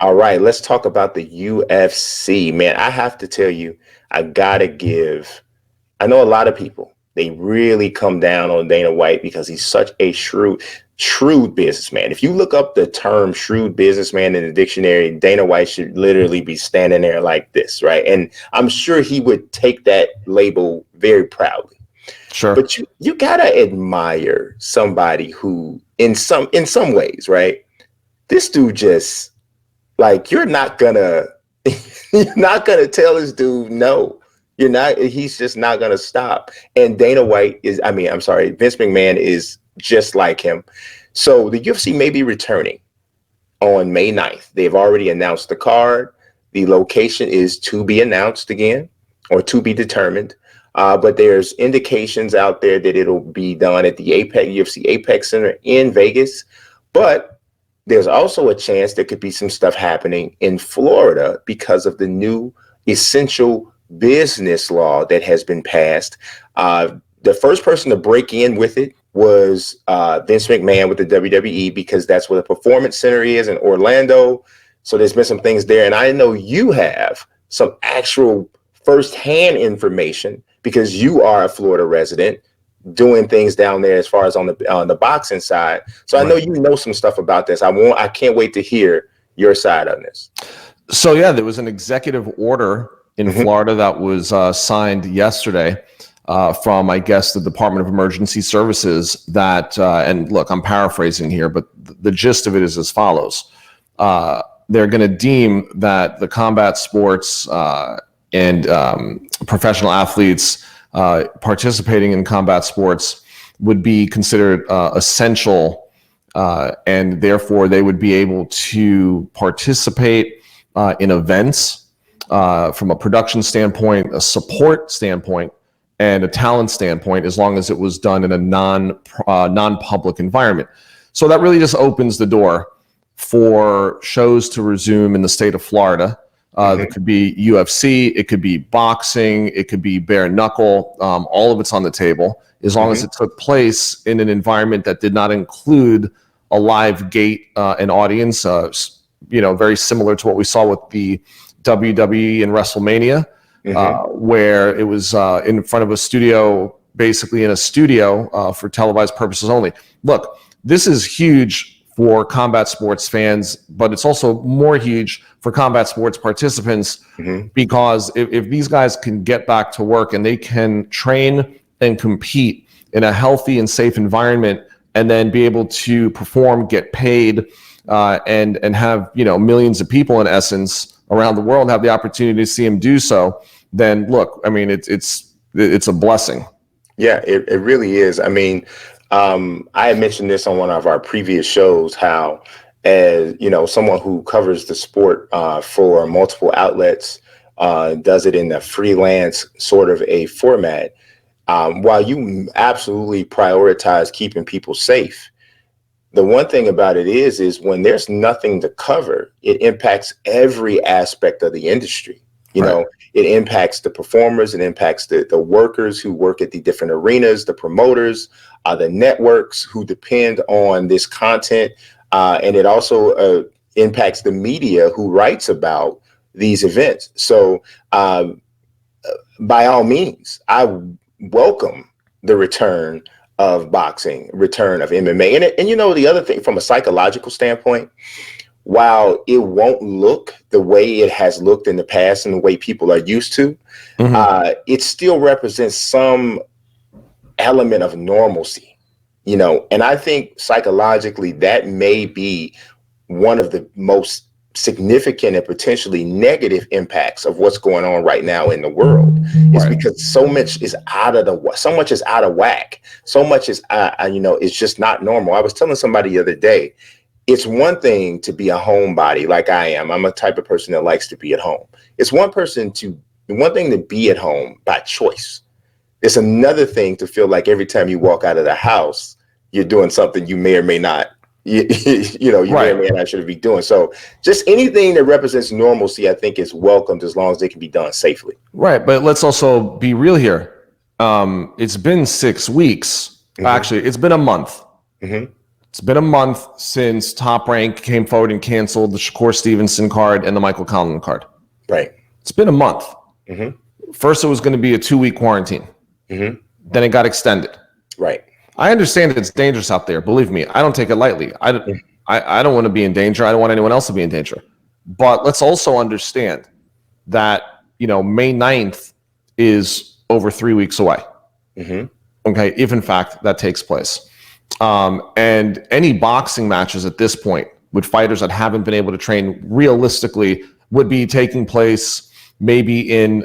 All right, let's talk about the UFC. Man, I have to tell you, I gotta give. I know a lot of people, they really come down on Dana White because he's such a shrewd businessman. If you look up the term shrewd businessman in the dictionary, Dana White should literally be standing there like this, right? And I'm sure he would take that label very proudly. Sure. But you gotta admire somebody who, in some ways, right? This dude just like you're not gonna tell this dude no. You're not. He's just not gonna stop. And Dana White is. I mean, I'm sorry. Vince McMahon is just like him. So the UFC may be returning on May 9th. They've already announced the card. The location is to be announced again or to be determined. But there's indications out there that it'll be done at the UFC Apex Center in Vegas. But there's also a chance there could be some stuff happening in Florida because of the new essential business law that has been passed. The first person to break in with it was Vince McMahon with the WWE, because that's where the Performance Center is in Orlando. So there's been some things there. And I know you have some actual firsthand information because you are a Florida resident doing things down there as far as on the boxing side. So I know you know some stuff about this. I can't wait to hear your side on this. So yeah, there was an executive order in Florida that was signed yesterday from, I guess, the Department of Emergency Services that, and look, I'm paraphrasing here, but the gist of it is as follows. They're going to deem that the combat sports and professional athletes participating in combat sports would be considered essential, and therefore they would be able to participate in events from a production standpoint, a support standpoint, and a talent standpoint, as long as it was done in a non-public environment. So that really just opens the door for shows to resume in the state of Florida. It could be UFC, it could be boxing, it could be bare knuckle. All of it's on the table, as long as it took place in an environment that did not include a live gate and audience. Very similar to what we saw with the WWE and WrestleMania, where it was in front of a studio, basically in a studio for televised purposes only. Look, this is huge for combat sports fans, but it's also more huge for combat sports participants, because if these guys can get back to work and they can train and compete in a healthy and safe environment, and then be able to perform, get paid, and have millions of people in essence around the world have the opportunity to see him do so, then look, I mean, it's a blessing. Yeah, it really is. I mean, I had mentioned this on one of our previous shows, how, as someone who covers the sport for multiple outlets, does it in a freelance sort of a format, while you absolutely prioritize keeping people safe, the one thing about it is when there's nothing to cover, it impacts every aspect of the industry. It impacts the performers, it impacts the workers who work at the different arenas, the promoters, the networks who depend on this content, and it also impacts the media who writes about these events. So by all means, I welcome the return of boxing, return of MMA. And the other thing, from a psychological standpoint, while it won't look the way it has looked in the past and the way people are used to, it still represents some element of normalcy, and I think psychologically that may be one of the most significant and potentially negative impacts of what's going on right now in the world, is because so much is out of whack. So much is, it's just not normal. I was telling somebody the other day, it's one thing to be a homebody like I am. I'm a type of person that likes to be at home. It's one thing to be at home by choice. It's another thing to feel like every time you walk out of the house, you're doing something you may or may not, may or may not should be doing. So just anything that represents normalcy, I think, is welcomed as long as it can be done safely. Right. But let's also be real here. It's been 6 weeks. Actually, it's been a month. It's been a month since Top Rank came forward and canceled the Shakur Stevenson card and the Michael Conlan card. Right. It's been a month. First, it was going to be a 2-week quarantine. Then it got extended. Right. I understand it's dangerous out there. Believe me, I don't take it lightly. I don't want to be in danger. I don't want anyone else to be in danger. But let's also understand that, May 9th is over 3 weeks away. Okay, if in fact that takes place. And any boxing matches at this point with fighters that haven't been able to train realistically would be taking place maybe in,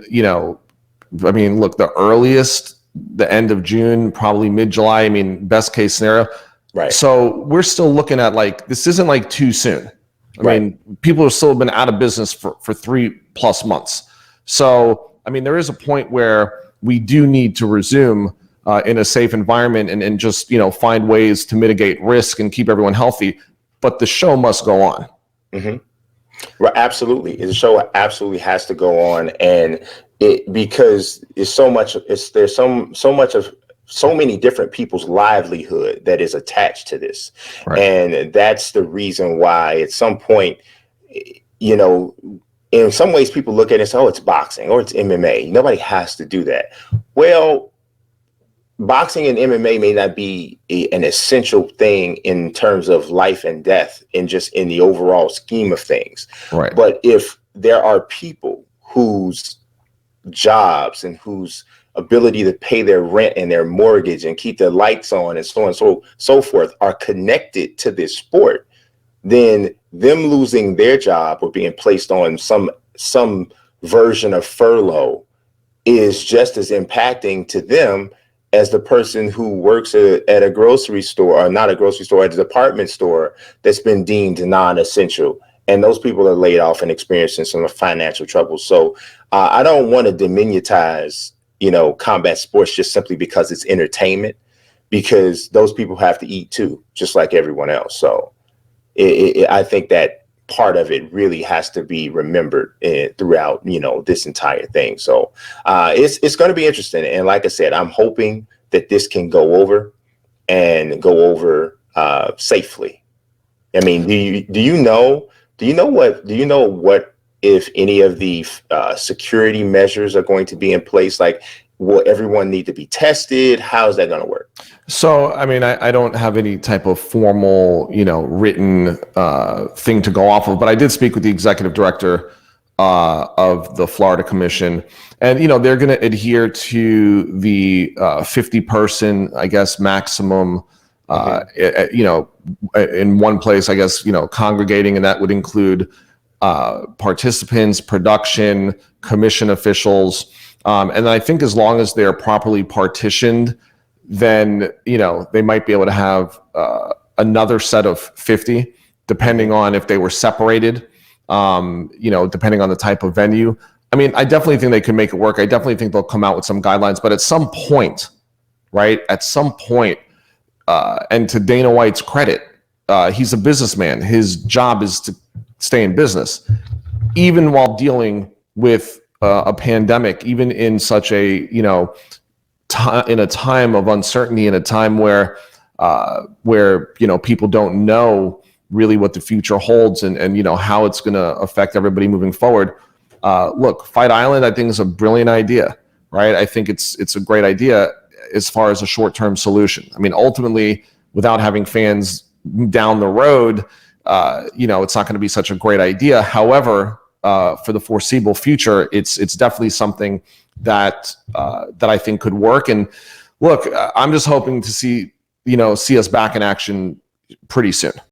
the earliest, the end of June, probably mid-July. Best case scenario. Right. So we're still looking at this isn't too soon. I mean, people have still been out of business for 3+ months. So, there is a point where we do need to resume in a safe environment and just, find ways to mitigate risk and keep everyone healthy. But the show must go on. Right, absolutely. The show absolutely has to go on, and because it's so much. There's so many different people's livelihood that is attached to this, and that's the reason why at some point, in some ways people look at it and say, "Oh, it's boxing or it's MMA. Nobody has to do that." Well, boxing and MMA may not be an essential thing in terms of life and death and just in the overall scheme of things. Right. But if there are people whose jobs and whose ability to pay their rent and their mortgage and keep their lights on and so on and so forth are connected to this sport, then them losing their job or being placed on some version of furlough is just as impacting to them as the person who works at a grocery store, or not a grocery store, at a department store that's been deemed non-essential. And those people are laid off and experiencing some financial trouble. So I don't want to diminutize, combat sports just simply because it's entertainment, because those people have to eat too, just like everyone else. So I think that part of it really has to be remembered throughout, this entire thing. So it's going to be interesting. And like I said, I'm hoping that this can go over safely. Do you know what if any of the security measures are going to be in place? Like, will everyone need to be tested? How's that going to work? So, I don't have any type of formal, written thing to go off of, but I did speak with the executive director of the Florida Commission, and, they're going to adhere to the 50-person, I guess, maximum, in one place, I guess, congregating, and that would include participants, production, commission officials. And I think as long as they're properly partitioned, then, they might be able to have another set of 50, depending on if they were separated, depending on the type of venue. I definitely think they can make it work. I definitely think they'll come out with some guidelines, but at some point, and to Dana White's credit, he's a businessman. His job is to stay in business, even while dealing with a pandemic, even in such a, in a time of uncertainty, in a time where people don't know really what the future holds and how it's going to affect everybody moving forward. Look, Fight Island, I think, is a brilliant idea, right? I think it's a great idea as far as a short-term solution. Ultimately, without having fans down the road, it's not going to be such a great idea. However, for the foreseeable future, it's definitely something that I think could work. And look, I'm just hoping to see us back in action pretty soon.